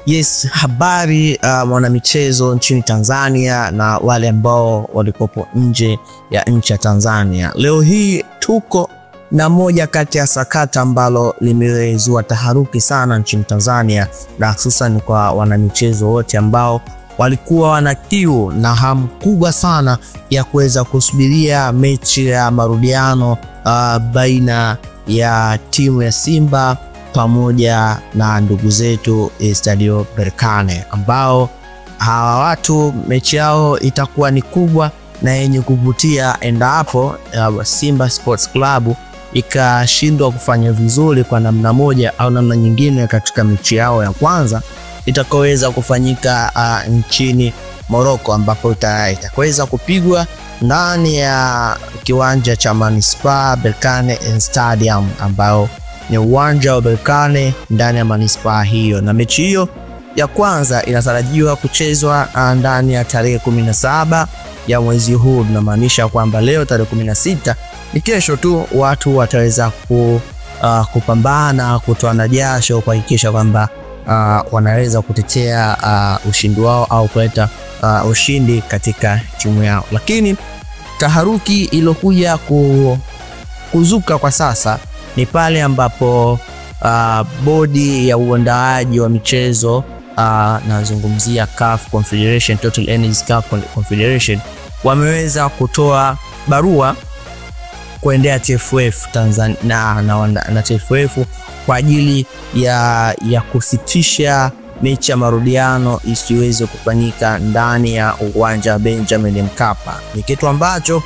Yes, habari mwanamichezo nchini Tanzania na wale ambao walikopo nje ya nchi ya Tanzania. Leo hii tuko na moja kati ya sakata ambalo limezua taharuki sana nchini Tanzania, na hususan kwa wanamichezo wote ambao walikuwa wana kiu na hamu kubwa sana ya kuweza kusubiria mechi ya marudiano baina ya timu ya Simba pamoja na ndugu zetu Stadio Berkane, ambao hawa watu mechi yao itakuwa ni kubwa na yenye kuvutia endapo Simba Sports Club ikashindwa kufanya vizuri kwa namna moja au namna nyingine katika mechi yao ya kwanza itakaweza kufanyika nchini Morocco, ambapo itaweza kupigwa ndani ya kiwanja cha Manispaa Berkane Stadium, ambao ni uwanja wa Berkane ndani ya manispaa hiyo. Na mechi hiyo ya kwanza inatarajiwa kuchezwa ndani ya tarehe 17 ya mwezi huu. Tunamaanisha kwamba leo tarehe 16 ni kesho tu watu wataweza kupambana, kutoana jasho kuhakikisha kwamba wanaweza kutetea ushindi wao au kuleta ushindi katika timu yao. Lakini taharuki iliyokuja kuzuka kwa sasa ni pale ambapo bodi ya uandaaji wa michezo, nazungumzia CAF Confederation, Total Energies CAF Confederation, wameweza kutoa barua kuendea TFF Tanzania na TFF kwa ajili ya kusitisha mechi ya marudiano isiweze kufanyika ndani ya uwanja wa Benjamin Mkapa. Ni kitu ambacho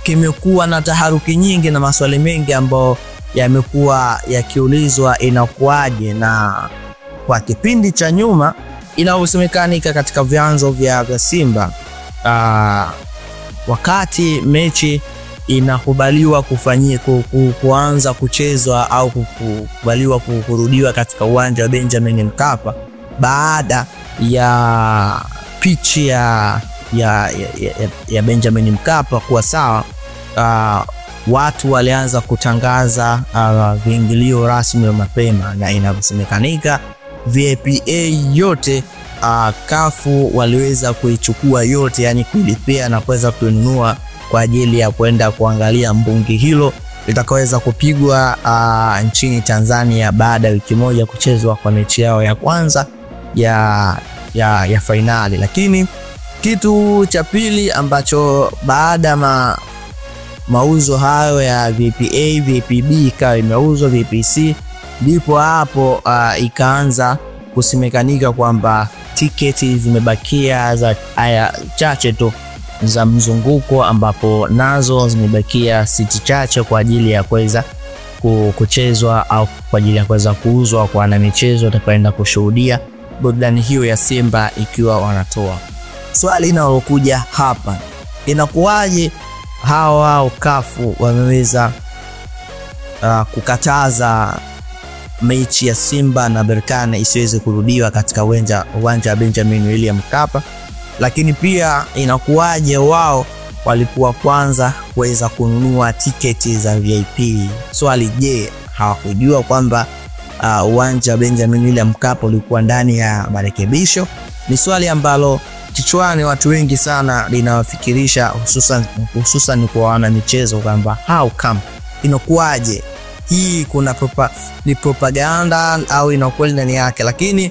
kimekuwa na taharuki nyingi na maswali mengi ambayo yamekuwa yakiulizwa inakuaje, na kwa kipindi cha nyuma inayosemekanika katika vyanzo vya Simba, wakati mechi inakubaliwa kuanza kuchezwa au kukubaliwa kurudiwa katika uwanja wa Benjamin Mkapa, baada ya pitch ya Benjamin Mkapa kuwa sawa, watu walianza kutangaza viingilio rasmi mapema, na inavyosemekanika VPA yote kafu waliweza kuichukua yote, yani kulipia na kuweza kununua kwa ajili ya kwenda kuangalia mbungi hilo litakaweza kupigwa nchini Tanzania baada ya wiki moja kuchezwa kwa mechi yao ya kwanza ya finali. Lakini kitu cha pili ambacho baada mauzo hayo ya VPA, VPB ikawa imeuzwa VPC, ndipo hapo ikaanza kusemekanika kwamba tiketi zimebakia za chache tu za mzunguko, ambapo nazo zimebakia siti chache kwa ajili ya kuweza kuchezwa au kwa ajili ya kuweza kuuzwa kwa wanamichezo watakaoenda kushuhudia burudani hiyo ya Simba ikiwa wanatoa. Swali linalokuja hapa, inakuwaje hawa kafu wameweza kukataza mechi ya Simba na Berkane isiweze kurudiwa katika uwanja wa Benjamin William Mkapa, lakini pia inakuwaje wao walikuwa kwanza kuweza kununua tiketi za VIP? Swali, je, hawakujua kwamba uwanja wa Benjamin William Mkapa ulikuwa ndani ya marekebisho? Ni swali ambalo kichwani watu wengi sana linawafikirisha, hususan kwa wana michezo, kwamba how come, inakuwaje hii, ni propaganda au ina kweli ndani yake? Lakini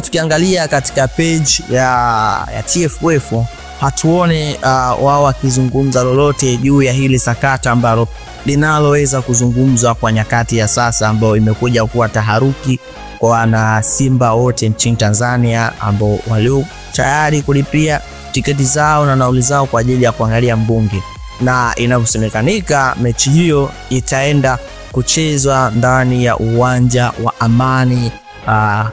tukiangalia katika page ya TFF hatuone wao wakizungumza lolote juu ya hili sakata ambalo linaloweza kuzungumzwa kwa nyakati ya sasa, ambao imekuja kuwa taharuki kwa wana Simba wote nchini Tanzania ambao walio tayari kulipia tiketi zao na nauli zao kwa ajili ya kuangalia mbungi. Na inavyosemekanika mechi hiyo itaenda kuchezwa ndani ya uwanja wa Amani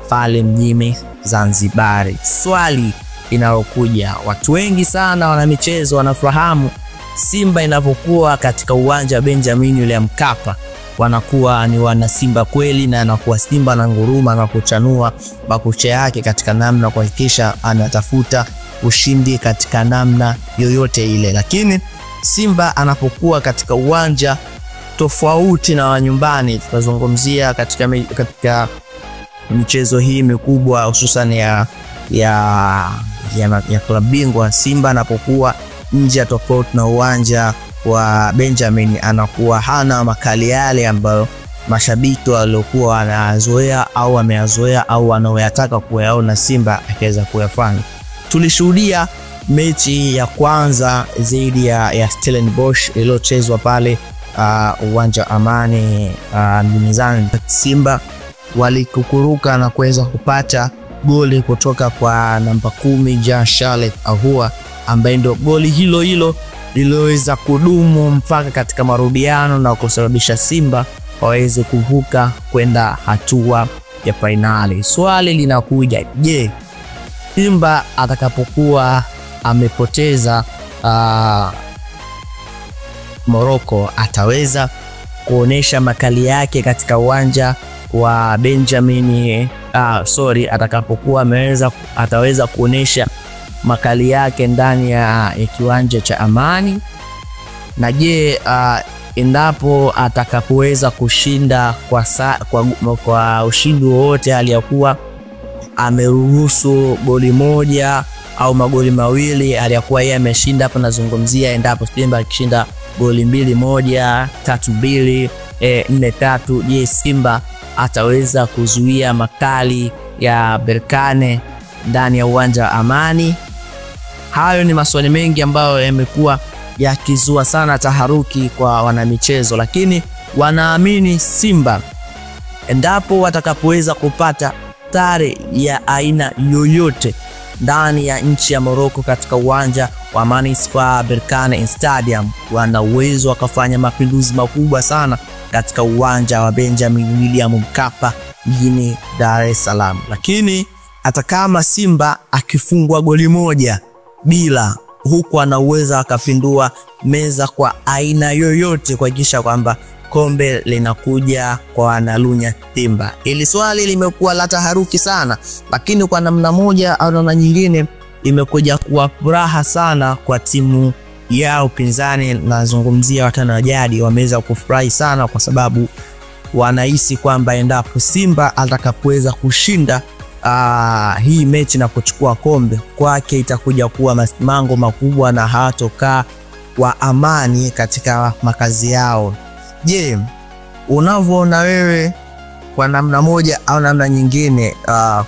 pale mjini Zanzibari. Swali linalokuja, watu wengi sana wana michezo wanafahamu Simba inapokuwa katika uwanja wa Benjamin William Mkapa wanakuwa ni wana Simba kweli, na anakuwa Simba na nguruma na kuchanua makucha yake katika namna kuhakikisha anatafuta ushindi katika namna yoyote ile. Lakini Simba anapokuwa katika uwanja tofauti na wa nyumbani, tunazungumzia katika michezo hii mikubwa hususan ya klabu bingwa, Simba anapokuwa nje tofauti na uwanja wa Benjamin anakuwa hana makali yale ambayo mashabiki waliokuwa wanazoea au wameyazoea au wanaoyataka kuyaona Simba akiweza kuyafanya. Tulishuhudia mechi ya kwanza zaidi ya Stellenbosch iliyochezwa pale uwanja Amani Mzani. Simba walikukuruka na kuweza kupata goli kutoka kwa namba 10 Jean-Charles Ahoua, ambaye ndio goli hilo liloweza kudumu mpaka katika marudiano na kusababisha Simba waweze kuvuka kwenda hatua ya finali. Swali linakuja, je, Simba atakapokuwa amepoteza Morocco ataweza kuonesha makali yake katika uwanja wa Benjamin atakapokuwa ataweza kuonesha makali yake ndani ya kiwanja cha Amani? Na je, endapo atakapoweza kushinda kwa ushindi wowote aliyakuwa ameruhusu goli moja au magoli mawili aliyakuwa yeye ameshinda? Hapa nazungumzia endapo Simba akishinda goli 2-1, 3-2, 4-3, je, Simba ataweza kuzuia makali ya Berkane ndani ya uwanja wa Amani? Hayo ni maswali mengi ambayo yamekuwa yakizua sana taharuki kwa wanamichezo, lakini wanaamini Simba endapo watakapoweza kupata sare ya aina yoyote ndani ya nchi ya Morocco katika uwanja wa Manispa Berkane Stadium, wana uwezo wakafanya mapinduzi makubwa sana katika uwanja wa Benjamin William Mkapa mjini Dar es Salaam. Lakini hata kama Simba akifungwa goli moja bila, huku anaweza akapindua meza kwa aina yoyote kuhakikisha kwamba kombe linakuja kwa wanalunya Simba. Ili swali limekuwa la taharuki sana, lakini kwa namna moja au namna nyingine imekuja kuwa furaha sana kwa timu ya upinzani. Nazungumzia watani wa jadi, wameweza kufurahi sana kwa sababu wanahisi kwamba endapo Simba atakapoweza kushinda hii mechi na kuchukua kombe, kwake itakuja kuwa masimango makubwa na hawatokaa kwa amani katika makazi yao. Je, unavyoona wewe, kwa namna moja au namna nyingine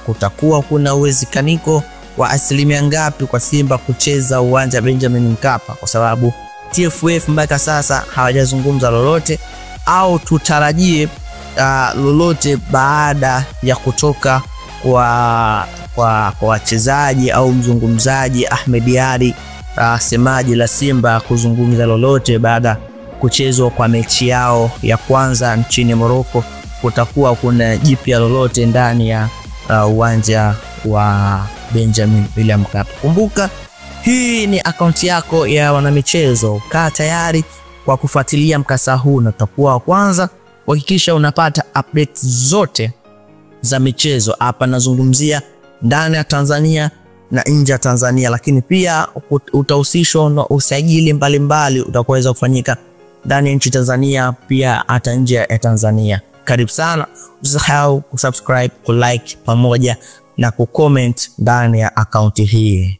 kutakuwa kuna uwezekaniko wa asilimia ngapi kwa Simba kucheza uwanja Benjamin Mkapa? Kwa sababu TFF mpaka sasa hawajazungumza lolote, au tutarajie lolote baada ya kutoka kwa wachezaji au mzungumzaji Ahmed Ally, semaji la Simba, kuzungumza lolote baada kuchezwa kwa mechi yao ya kwanza nchini Morocco? Kutakuwa kuna jipya lolote ndani ya uwanja wa Benjamin William Mkapa? Kumbuka, hii ni akaunti yako ya wanamichezo. Kaa tayari kwa kufuatilia mkasa huu na utakuwa wa kwanza kuhakikisha unapata updates zote za michezo. Hapa nazungumzia ndani ya Tanzania na nje ya Tanzania, lakini pia utahusishwa na usajili mbalimbali utaweza kufanyika ndani ya nchi Tanzania pia hata nje ya Tanzania. Karibu sana, usisahau kusubscribe, kulike pamoja na kucomment ndani ya akaunti hii.